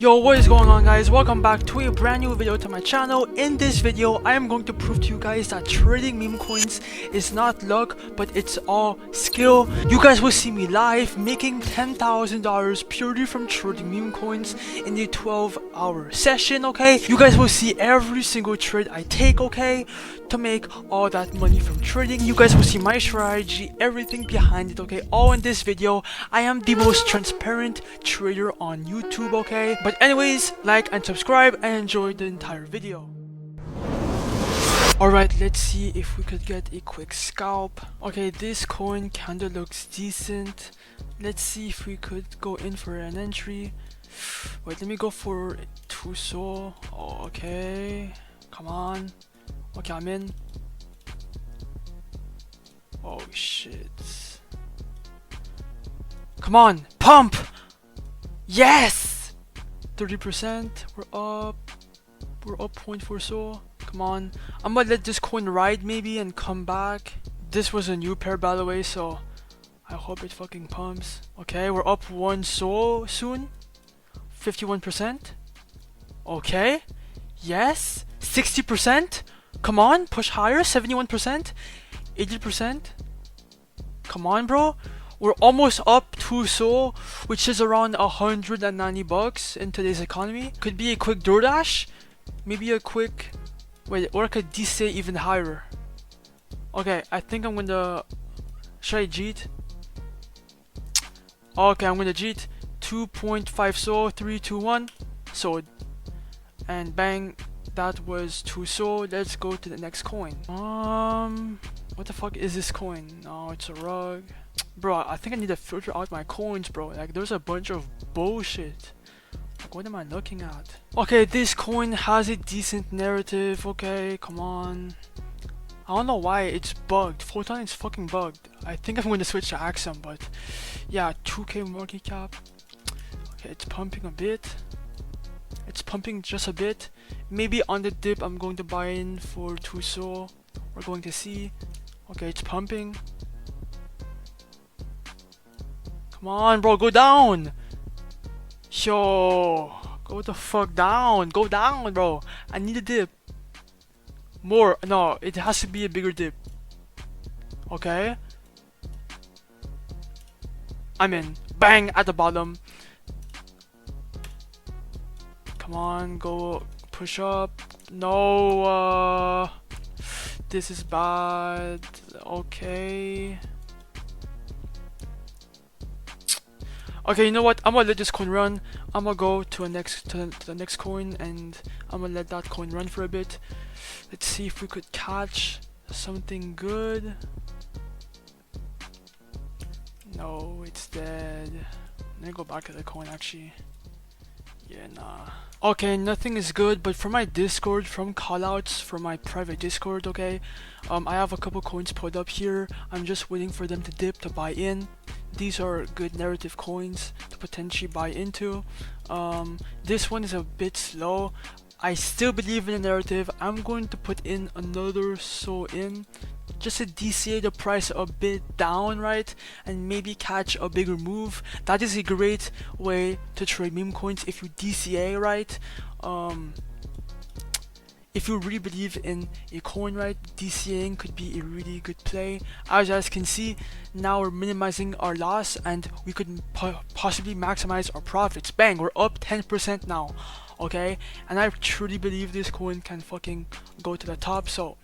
Yo, what is going on, guys? Welcome back to a brand new video to my channel. In this video, I am going to prove to you guys that trading meme coins is not luck, but it's all skill. You guys will see me live making $10,000 purely from trading meme coins in a 12-hour session, okay? You guys will see every single trade I take, okay? To make all that money from trading. You guys will see my strategy, everything behind it, okay? All in this video. I am the most transparent trader on YouTube, okay? But anyways, like and subscribe and enjoy the entire video. Alright, let's see if we could get a quick scalp. Okay, this coin kinda looks decent. Let's see if we could go in for an entry. Wait, let me go for 2 soul. Oh, okay, come on. Okay, I'm in. Oh shit. Come on, pump! Yes! 30%, we're up 0.4 soul. Come on, I'm gonna let this coin ride maybe and come back. This was a new pair, by the way, so I hope it fucking pumps. Okay, we're up 1 soul soon. 51%. Okay, yes. 60%. Come on, push higher. 71%. 80%. Come on, bro. We're almost up 2 soul, which is around 190 bucks in today's economy. Could be a quick DoorDash, maybe a quick, wait, or I could DCA even higher. Okay, I think I'm gonna, should I cheat? Okay, I'm gonna cheat. 2.5 soul, 3, 2, 1, sold, and bang, that was 2 soul. Let's go to the next coin. What the fuck is this coin? No, it's a rug. Bro, I think I need to filter out my coins, bro. Like, there's a bunch of bullshit. Like, what am I looking at? Okay, this coin has a decent narrative. Okay, come on. I don't know why it's bugged. Photon is fucking bugged. I think I'm going to switch to Axum, but yeah, 2k market cap. Okay, it's pumping a bit. It's pumping just a bit. Maybe on the dip, I'm going to buy in for 2 soul. We're going to see. Okay, it's pumping. Come on, bro, go down. Yo, go the fuck down. Go down, bro. I need a dip. More. No, it has to be a bigger dip. Okay. I'm in. Bang at the bottom. Come on, go push up. No, this is bad. Okay. Okay, you know what? I'm gonna let this coin run. I'm gonna go to the next coin, and I'm gonna let that coin run for a bit. Let's see if we could catch something good. No, it's dead. Let me go back to the coin actually. Yeah, nah. Okay, nothing is good, but for my Discord, from callouts for my private Discord, okay, I have a couple coins put up here. I'm just waiting for them to dip to buy in. These are good narrative coins to potentially buy into. This one is a bit slow. I still believe in the narrative. I'm going to put in another soul in, just to DCA the price a bit down, right? And maybe catch a bigger move. That is a great way to trade meme coins if you DCA, right? If you really believe in a coin, right, DCAing could be a really good play. As you guys can see, now we're minimizing our loss and we could possibly maximize our profits. Bang, we're up 10% now, okay? And I truly believe this coin can fucking go to the top, so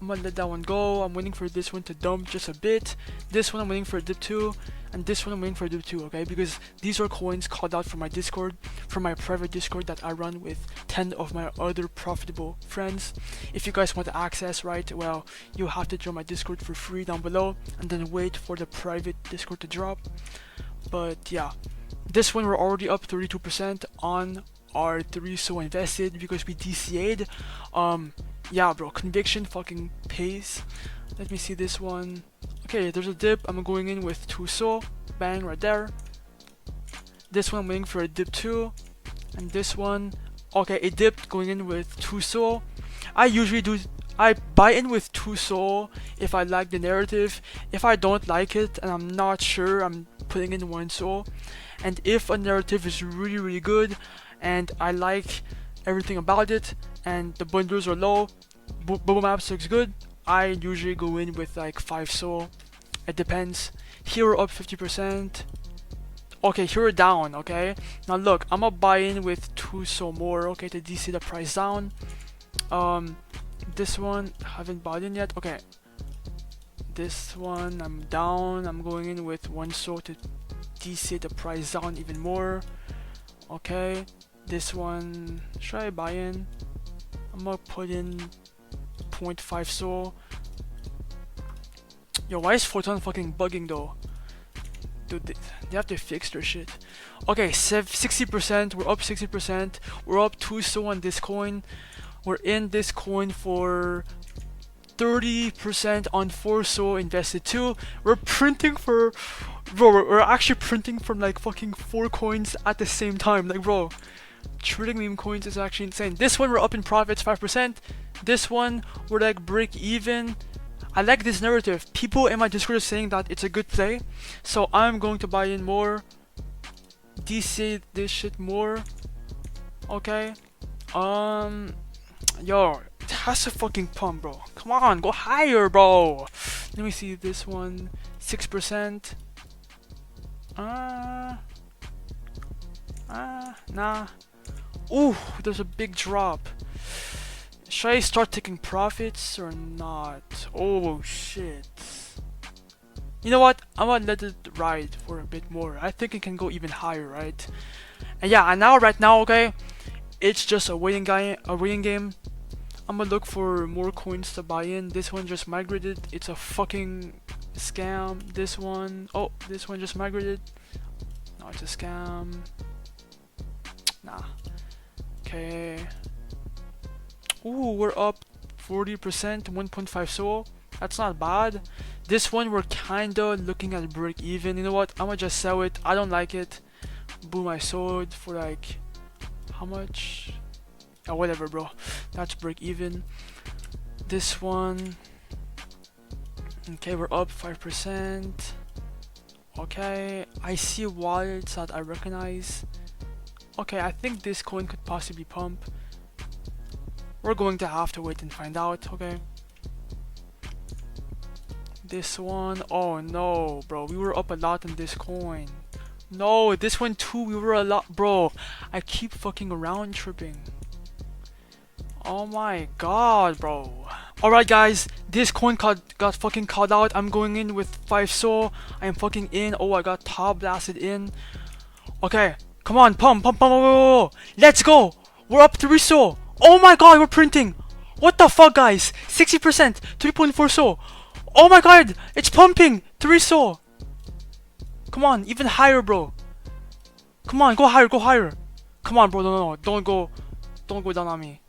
I'm gonna let that one go. I'm waiting for this one to dump just a bit. This one I'm waiting for a dip 2, and this one I'm waiting for a dip 2, okay? Because these are coins called out from my Discord, from my private Discord that I run with 10 of my other profitable friends. If you guys want to access, right, well, you have to join my Discord for free down below, and then wait for the private Discord to drop. But yeah, this one we're already up 32% on our 3 so invested because we DCA'd. Yeah, bro, conviction fucking pays. Let me see this one. Okay, there's a dip. I'm going in with 2 soul. Bang, right there. This one I'm waiting for a dip 2. And this one, okay, a dip going in with 2 soul. I buy in with 2 soul if I like the narrative. If I don't like it and I'm not sure, I'm putting in 1 soul. And if a narrative is really good and I like everything about it, and the bundles are low. Bubble maps looks good. I usually go in with like 5 SOL. It depends. Here we're up 50%. Okay, here we're down. Okay, now look, I'm gonna buy in with 2 SOL more. Okay, to DC the price down. This one haven't bought in yet. Okay, this one I'm down. I'm going in with 1 SOL to DC the price down even more. Okay, this one should I buy in? I'm gonna put in 0.5 SOL. Yo, why is Photon fucking bugging though? Dude, they have to fix their shit. Okay, 60%. We're up 60%. We're up 2 SOL on this coin. We're in this coin for 30% on 4 SOL invested too. We're printing for, bro. We're actually printing from like fucking 4 coins at the same time. Like, bro, trading meme coins is actually insane. This one we're up in profits 5%. This one we're like break even. I like this narrative. People in my Discord are saying that it's a good play, so I'm going to buy in more. DC this shit more. Okay. Yo, it has to fucking pump, bro. Come on, go higher, bro. Let me see this one. 6%. Nah. Ooh, there's a big drop. Should I start taking profits or not? Oh shit. You know what? I'm gonna let it ride for a bit more. I think it can go even higher, right? And yeah, and now right now, okay, it's just a waiting game. I'm gonna look for more coins to buy in. This one just migrated. It's a fucking scam. This one just migrated. No, it's a scam. Nah. Okay. Ooh, we're up 40%, 1.5 SOL. That's not bad. This one we're kinda looking at break even. You know what? I'm gonna just sell it. I don't like it. Boom, I sold for like how much? Oh, whatever, bro. That's break even. This one. Okay, we're up 5%. Okay, I see wallets that I recognize. Okay, I think this coin could possibly pump. We're going to have to wait and find out, okay? This one, oh no, bro, we were up a lot in this coin. No, this one too, we were a lot, bro. I keep fucking around tripping. Oh my god, bro. Alright guys, this coin got fucking called out. I'm going in with 5 SOL. I am fucking in. Oh, I got top blasted in. Okay, come on, pump. Let's go. We're up 3 SOL. Oh my god, we're printing. What the fuck, guys? 60%, 3.4 SOL. Oh my god, it's pumping. 3 SOL. Come on, even higher, bro. Come on, go higher. Come on, bro. No. Don't go down on me.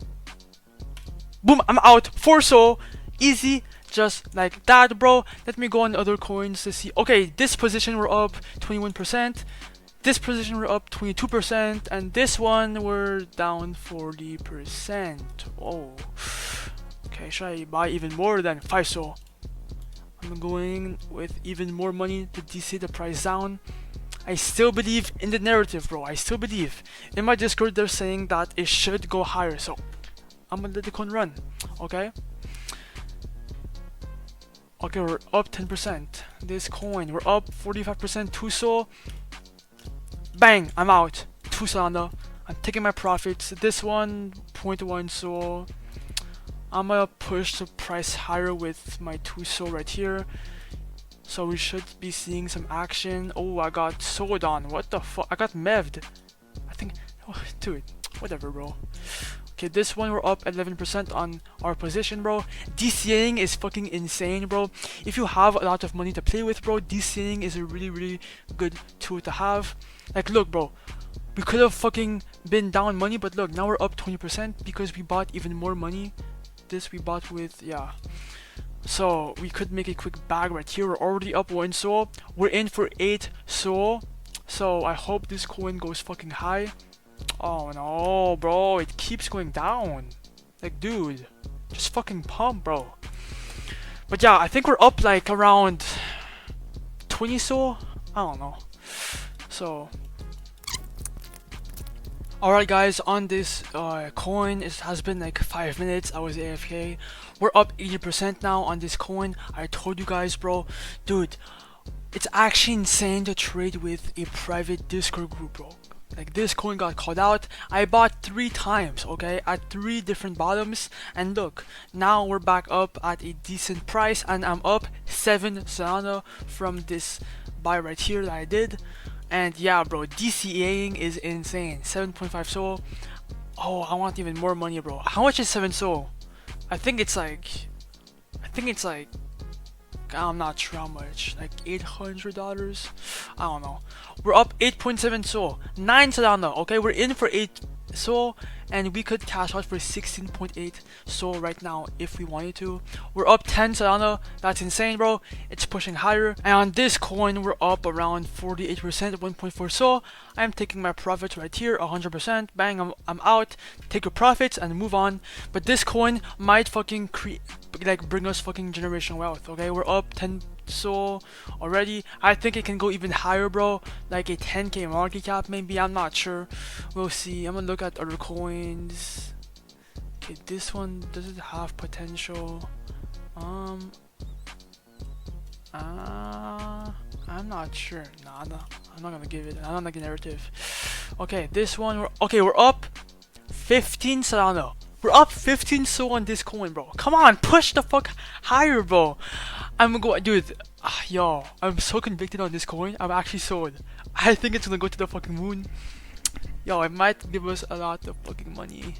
Boom, I'm out. 4 SOL. Easy, just like that, bro. Let me go on other coins to see. Okay, this position we're up 21%. This position we're up 22%, and this one we're down 40%. Oh, okay. Should I buy even more than 5 SOL? I'm going with even more money to DC the price down. I still believe in the narrative, bro. I still believe. In my Discord, they're saying that it should go higher, so I'm gonna let the coin run. Okay. Okay, we're up 10%. This coin, we're up 45%. 2 SOL. Bang, I'm out. 2 Solana. I'm taking my profits. This one, 0.1 SOL. I'm gonna push the price higher with my 2 SOL right here. So we should be seeing some action. Oh, I got sold on. What the fuck? I got mev'd. I think, oh, dude, whatever, bro. Okay, this one we're up 11% on our position, bro. DCing is fucking insane, bro. If you have a lot of money to play with, bro, DCing is a really good tool to have. Like, look, bro, we could have fucking been down money, but look, now we're up 20% because we bought even more money. This we bought with, yeah. So we could make a quick bag right here. We're already up 1 SOL. We're in for 8 SOL. So I hope this coin goes fucking high. Oh no, bro, it keeps going down. Like, dude, just fucking pump, bro. But yeah, I think we're up like around 20 SOL. I don't know. So Alright guys, on this coin, it has been like 5 minutes, I was AFK. We're up 80% now on this coin. I told you guys, bro. Dude, it's actually insane to trade with a private Discord group, bro. Like, this coin got called out. I bought 3 times, okay, at 3 different bottoms. And look, now we're back up at a decent price. And I'm up 7 Solana from this buy right here that I did. And yeah, bro, DCAing is insane. 7.5 SOL. Oh, I want even more money, bro. How much is 7 SOL? I think it's like, I'm not sure how much, like $800. I don't know. We're up 8.7 SOL, 9 Solana. Okay, we're in for 8 SOL, and we could cash out for 16.8 SOL right now if we wanted to. We're up 10 Solana. That's insane, bro. It's pushing higher. And on this coin, we're up around 48%, 1.4 SOL. I'm taking my profits right here, 100%. Bang, I'm out. Take your profits and move on. But this coin might fucking bring us fucking generational wealth. Okay, we're up 10 SOL already. I think it can go even higher, bro. Like a 10k market cap, maybe. I'm not sure. We'll see. I'm gonna look at other coins. Okay, this one, does it have potential? I'm not sure. Nah, I'm not gonna give it. I don't like the narrative. Okay, this one. We're up 15 Solana. We're up 15 SOL on this coin, bro. Come on, push the fuck higher, bro. I'm gonna go, dude. Yo, I'm so convicted on this coin. I'm actually sold. I think it's gonna go to the fucking moon. Yo, it might give us a lot of fucking money.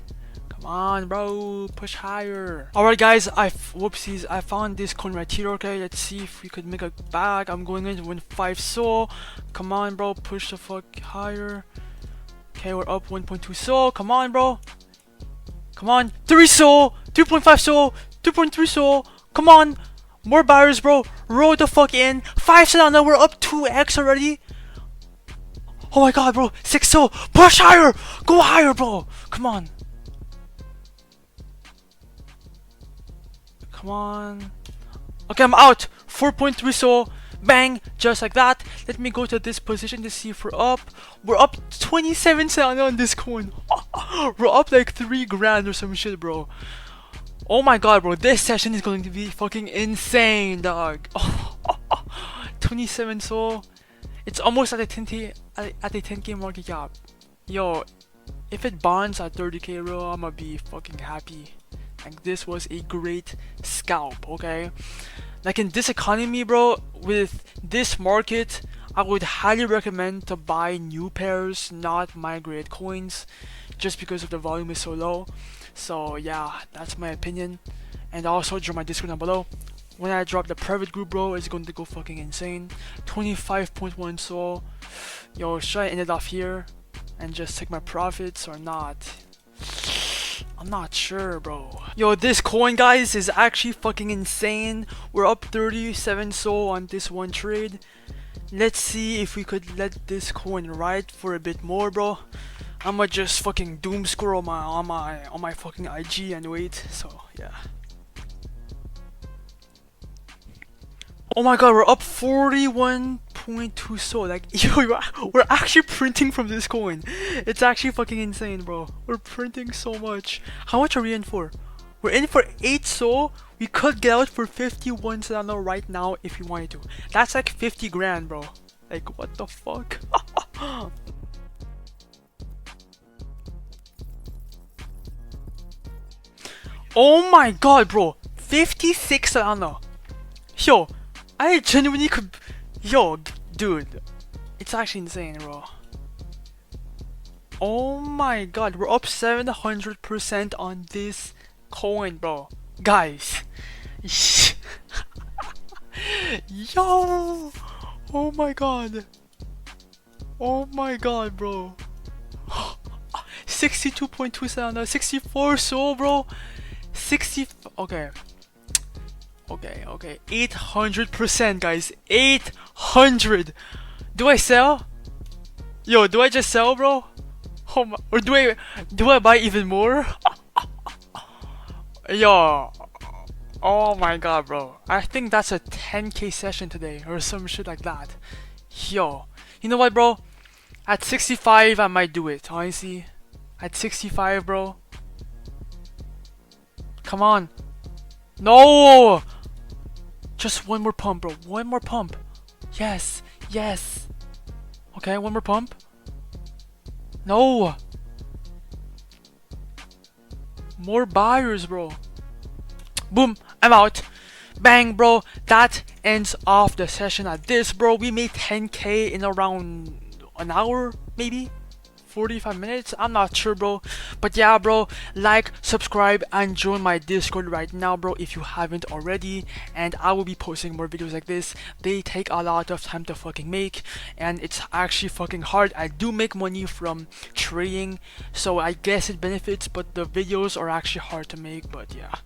Come on, bro, push higher. Alright guys, whoopsies, I found this coin right here. Okay, let's see if we could make a bag. I'm going in to win 5 SOL. Come on, bro, push the fuck higher. Okay, we're up 1.2 SOL. Come on, bro. Come on, 3 SOL, 2.5 SOL, 2.3 SOL. Come on, more buyers, bro. Roll the fuck in. 5 Solana, we're up 2x already. Oh my god, bro, 6 SOL. Push higher, go higher, bro. Come on. Come on. Okay, I'm out. 4.3 SOL. Bang, just like that. Let me go to this position to see if we're up. We're up 27 Solana on this coin. We're up like 3 grand or some shit, bro. Oh my god, bro, this session is going to be fucking insane, dog. 27 SOL. It's almost at a 10k market cap. Yo, if it bonds at 30k, bro, I'm gonna be fucking happy. Like, this was a great scalp, okay? Like, in this economy, bro, with this market, I would highly recommend to buy new pairs, not migrate coins, just because of the volume is so low. So yeah, that's my opinion. And also join my Discord down below. When I drop the private group, bro, it's going to go fucking insane. 25.1 SOL. Yo, should I end it off here and just take my profits or not? I'm not sure, bro. Yo, this coin, guys, is actually fucking insane. We're up 37 SOL on this one trade. Let's see if we could let this coin ride for a bit more, bro. I'ma just fucking doom scroll on my fucking IG and wait. So yeah. Oh my god, we're up 41.2 SOL. Like, yo, we're actually printing from this coin. It's actually fucking insane, bro. We're printing so much. How much are we in for? We're in for 8 SOL. We could get out for 51 Solana right now if we wanted to. That's like 50 grand, bro. Like, what the fuck? Oh my god, bro. 56 Solana. Yo, I genuinely could. Yo, dude. It's actually insane, bro. Oh my god, we're up 700% on this coin, bro. Guys. Yo. Oh my god. Oh my god, bro. 62.2 Solana, 64 SOL, bro. 60. Okay. 800%, guys. 800. Do I sell? Yo, do I just sell, bro? Oh my, or do I buy even more? Yo. Oh my god, bro. I think that's a 10k session today or some shit like that. Yo. You know what, bro? At 65, I might do it, honestly. At 65, bro. Come on. No! Just one more pump, bro. One more pump. Yes. Yes. Okay, one more pump. No! More buyers, bro. Boom. I'm out. Bang, bro. That ends off the session at this, bro. We made 10k in around an hour, maybe 45 minutes. I'm not sure, bro. But yeah, bro, like, subscribe, and join my Discord right now, bro, if you haven't already. And I will be posting more videos like this. They take a lot of time to fucking make, and it's actually fucking hard. I do make money from trading, so I guess it benefits, but the videos are actually hard to make. But yeah.